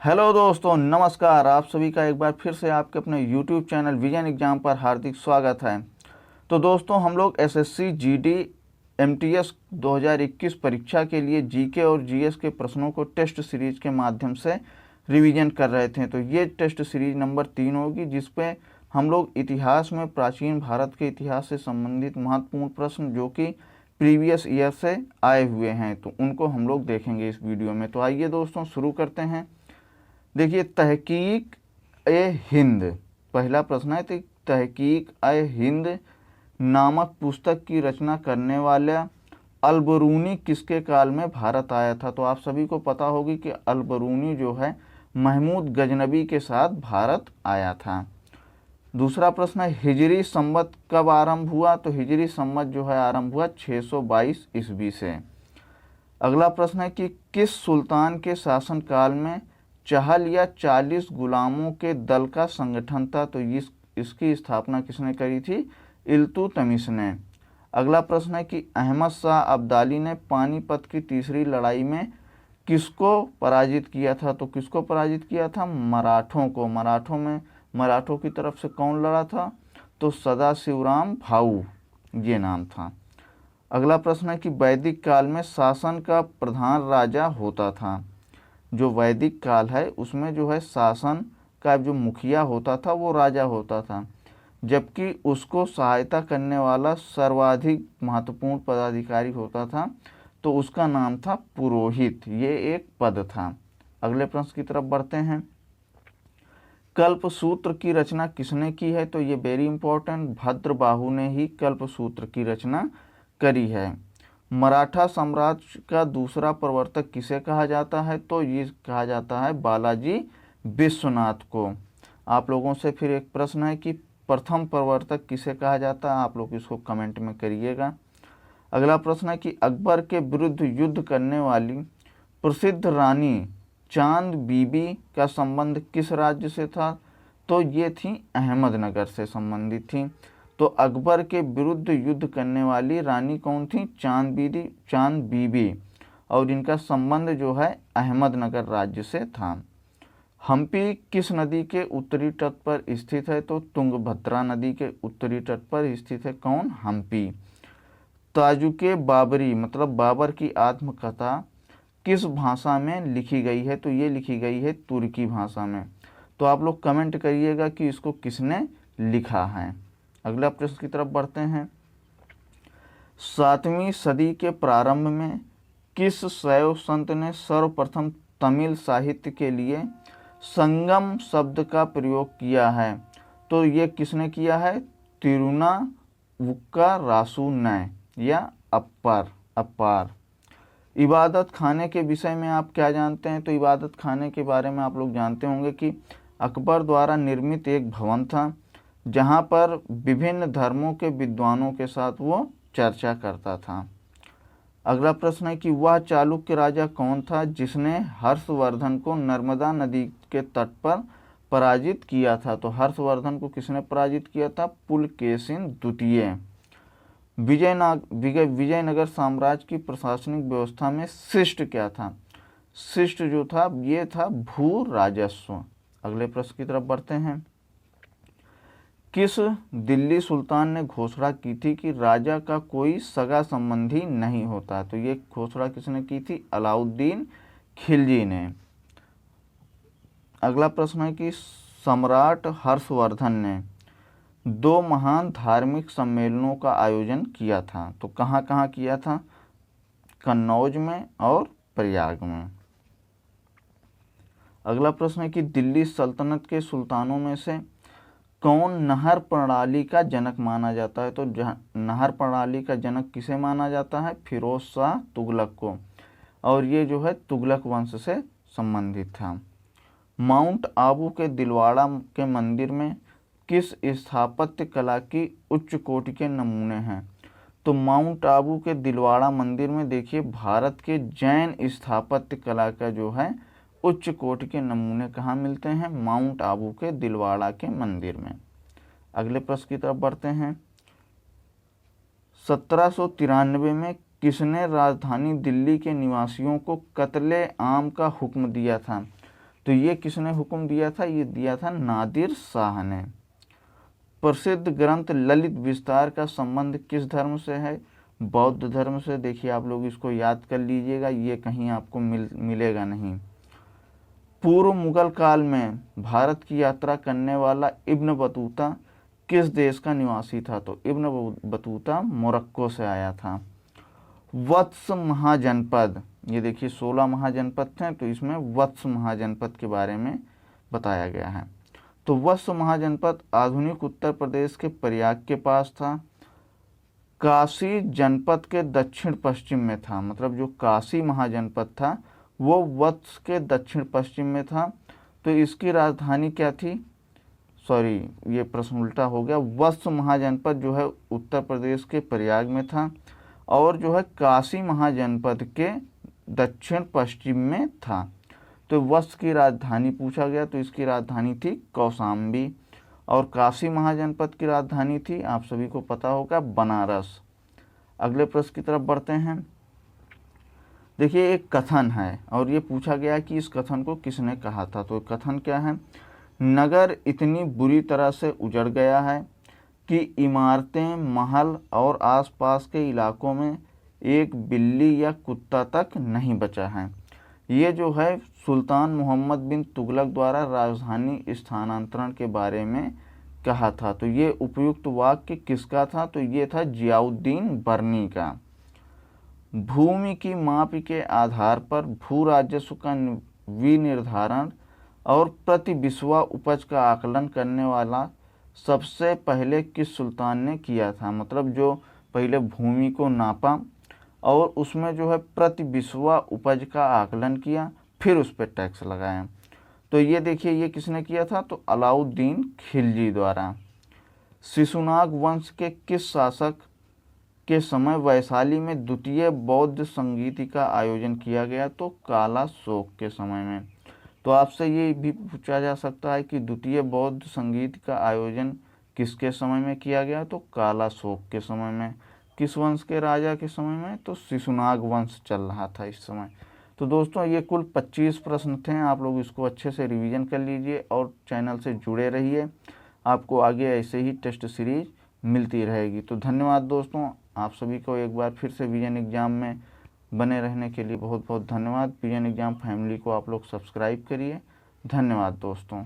Hello दोस्तों, नमस्कार। आप सभी का एक बार फिर से आपके अपने YouTube चैनल विजन एग्जाम पर हार्दिक स्वागत है। तो दोस्तों, हम लोग एसएससी जीडी एमटीएस 2021 परीक्षा के लिए जीके और जीएस के प्रश्नों को टेस्ट सीरीज के माध्यम से रिवीजन कर रहे थे। तो ये टेस्ट सीरीज नंबर 3 होगी, जिसपे हम लोग इतिहास में प्राचीन भारत के इतिहास से संबंधित महत्वपूर्ण प्रश्न जो कि प्रीवियस ईयर से आए हुए हैं, तो उनको हम लोग देखेंगे इस वीडियो में। तो आइए दोस्तों, शुरू करते हैं। देखिए, तहकीक ए हिंद, पहला प्रश्न है। तहकीक ए हिंद नामक पुस्तक की रचना करने वाला अलबरूनी किसके काल में भारत आया था? तो आप सभी को पता होगी कि अलबरूनी जो है महमूद गजनबी के साथ भारत आया था। दूसरा प्रश्न है, हिजरी संवत कब आरंभ हुआ? तो हिजरी संवत जो है आरंभ हुआ 622 ईस्वी से। अगला प्रश्न है कि किस सुल्तान के शासनकाल में चहल या 40 गुलामों के दल का संगठन था? तो इसकी स्थापना किसने करी थी? इल्तुतमिश ने। अगला प्रश्न है कि अहमद शाह अब्दाली ने पानीपत की तीसरी लड़ाई में किसको पराजित किया था? तो किसको पराजित किया था? मराठों को। मराठों की तरफ से कौन लड़ा था? तो सदाशिवराम भाऊ, ये नाम था। अगला प्रश्न है कि वैदिक काल में शासन का प्रधान राजा होता था। जो वैदिक काल है उसमें जो है शासन का जो मुखिया होता था वो राजा होता था, जबकि उसको सहायता करने वाला सर्वाधिक महत्वपूर्ण पदाधिकारी होता था, तो उसका नाम था पुरोहित। ये एक पद था। अगले प्रश्न की तरफ बढ़ते हैं। कल्पसूत्र की रचना किसने की है? तो ये वेरी इंपॉर्टेंट, भद्रबाहु ने ही कल्पसूत्र की रचना करी है। मराठा साम्राज्य का दूसरा प्रवर्तक किसे कहा जाता है? तो ये कहा जाता है बालाजी विश्वनाथ को। आप लोगों से फिर एक प्रश्न है कि प्रथम प्रवर्तक किसे कहा जाता है? आप लोग इसको कमेंट में करिएगा। अगला प्रश्न है कि अकबर के विरुद्ध युद्ध करने वाली प्रसिद्ध रानी चांद बीबी का संबंध किस राज्य से था? तो ये थी अहमदनगर से संबंधित थी। तो अकबर के विरुद्ध युद्ध करने वाली रानी कौन थी? चांद बीबी, और इनका संबंध जो है अहमदनगर राज्य से था। हम्पी किस नदी के उत्तरी तट पर स्थित है? तो तुंगभद्रा नदी के उत्तरी तट पर स्थित है। कौन? हम्पी। ताजुके बाबरी मतलब बाबर की आत्मकथा किस भाषा में लिखी गई है? तो ये लिखी गई है तुर्की भाषा में। तो आप लोग कमेंट करिएगा कि इसको किसने लिखा है। अगला प्रश्न की तरफ बढ़ते हैं। 7वीं सदी के प्रारंभ में किस शैव संत ने सर्वप्रथम तमिल साहित्य के लिए संगम शब्द का प्रयोग किया है? तो ये किसने किया है? तिरुनावुक्करासु ने या अप्पार। इबादत खाने के विषय में आप क्या जानते हैं? तो इबादत खाने के बारे में आप लोग जानते होंगे कि अकबर द्वारा निर्मित एक भवन था, जहाँ पर विभिन्न धर्मों के विद्वानों के साथ वो चर्चा करता था। अगला प्रश्न है कि वह चालुक्य राजा कौन था जिसने हर्षवर्धन को नर्मदा नदी के तट पर पराजित किया था? तो हर्षवर्धन को किसने पराजित किया था? पुलकेशिन द्वितीय। विजयनगर साम्राज्य की प्रशासनिक व्यवस्था में शिष्ट क्या था? शिष्ट जो था ये था भू राजस्व। अगले प्रश्न की तरफ बढ़ते हैं। किस दिल्ली सुल्तान ने घोषणा की थी कि राजा का कोई सगा संबंधी नहीं होता? तो ये घोषणा किसने की थी? अलाउद्दीन खिलजी ने। अगला प्रश्न है कि सम्राट हर्षवर्धन ने 2 महान धार्मिक सम्मेलनों का आयोजन किया था। तो कहाँ कहाँ किया था? कन्नौज में और प्रयाग में। अगला प्रश्न है कि दिल्ली सल्तनत के सुल्तानों में से कौन नहर प्रणाली का जनक माना जाता है? तो नहर प्रणाली का जनक किसे माना जाता है? फिरोज शाह तुगलक को, और ये जो है तुगलक वंश से संबंधित था। माउंट आबू के दिलवाड़ा के मंदिर में किस स्थापत्य कला की उच्च कोटि के नमूने हैं? तो माउंट आबू के दिलवाड़ा मंदिर में देखिए भारत के जैन स्थापत्य कला का जो है उच्च कोटि के नमूने कहाँ मिलते हैं? माउंट आबू के दिलवाड़ा के मंदिर में। अगले प्रश्न की तरफ बढ़ते हैं। 1793 में किसने राजधानी दिल्ली के निवासियों को कत्ले आम का हुक्म दिया था? तो ये किसने हुक्म दिया था? ये दिया था नादिर शाह ने। प्रसिद्ध ग्रंथ ललित विस्तार का संबंध किस धर्म से है? बौद्ध धर्म से। देखिए आप लोग इसको याद कर लीजिएगा, ये कहीं आपको मिलेगा नहीं। पूर्व मुगल काल में भारत की यात्रा करने वाला इब्न बतूता किस देश का निवासी था? तो इब्न बतूता मोरक्को से आया था। वत्स महाजनपद, ये देखिए 16 महाजनपद थे, तो इसमें वत्स महाजनपद के बारे में बताया गया है। तो वत्स महाजनपद आधुनिक उत्तर प्रदेश के प्रयाग के पास था। काशी जनपद के दक्षिण पश्चिम में था, मतलब जो काशी महाजनपद था वो वत्स के दक्षिण पश्चिम में था। तो इसकी राजधानी क्या थी? सॉरी, ये प्रश्न उल्टा हो गया। वत्स महाजनपद जो है उत्तर प्रदेश के प्रयाग में था, और जो है काशी महाजनपद के दक्षिण पश्चिम में था। तो वत्स की राजधानी पूछा गया, तो इसकी राजधानी थी कौशाम्बी। और काशी महाजनपद की राजधानी थी, आप सभी को पता होगा, बनारस। अगले प्रश्न की तरफ बढ़ते हैं। देखिए एक कथन है और ये पूछा गया कि इस कथन को किसने कहा था। तो कथन क्या है? नगर इतनी बुरी तरह से उजड़ गया है कि इमारतें, महल और आसपास के इलाकों में एक बिल्ली या कुत्ता तक नहीं बचा है। ये जो है सुल्तान मोहम्मद बिन तुगलक द्वारा राजधानी स्थानांतरण के बारे में कहा था। तो ये उपयुक्त वाक्य किसका था? तो ये था जियाउद्दीन बर्नी का। भूमि की माप के आधार पर भू राजस्व का विनिर्धारण और प्रति बिस्वा उपज का आकलन करने वाला सबसे पहले किस सुल्तान ने किया था? मतलब जो पहले भूमि को नापा और उसमें जो है प्रति बिस्वा उपज का आकलन किया, फिर उस पर टैक्स लगाया। तो ये देखिए ये किसने किया था? तो अलाउद्दीन खिलजी द्वारा। शिशुनाग वंश के किस शासक के समय वैशाली में द्वितीय बौद्ध संगीति का आयोजन किया गया? तो काला शोक के समय में। तो आपसे ये भी पूछा जा सकता है कि द्वितीय बौद्ध संगीत का आयोजन किसके समय में किया गया? तो काला शोक के समय में। किस वंश के राजा के समय में? तो शिशुनाग वंश चल रहा था इस समय। तो दोस्तों ये कुल 25 प्रश्न थे, आप लोग इसको अच्छे से रिवीजन कर लीजिए और चैनल से जुड़े रहिए, आपको आगे ऐसे ही टेस्ट सीरीज मिलती रहेगी। तो धन्यवाद दोस्तों, आप सभी को एक बार फिर से विजन एग्ज़ाम में बने रहने के लिए बहुत बहुत धन्यवाद। विजन एग्ज़ाम फैमिली को आप लोग सब्सक्राइब करिए। धन्यवाद दोस्तों।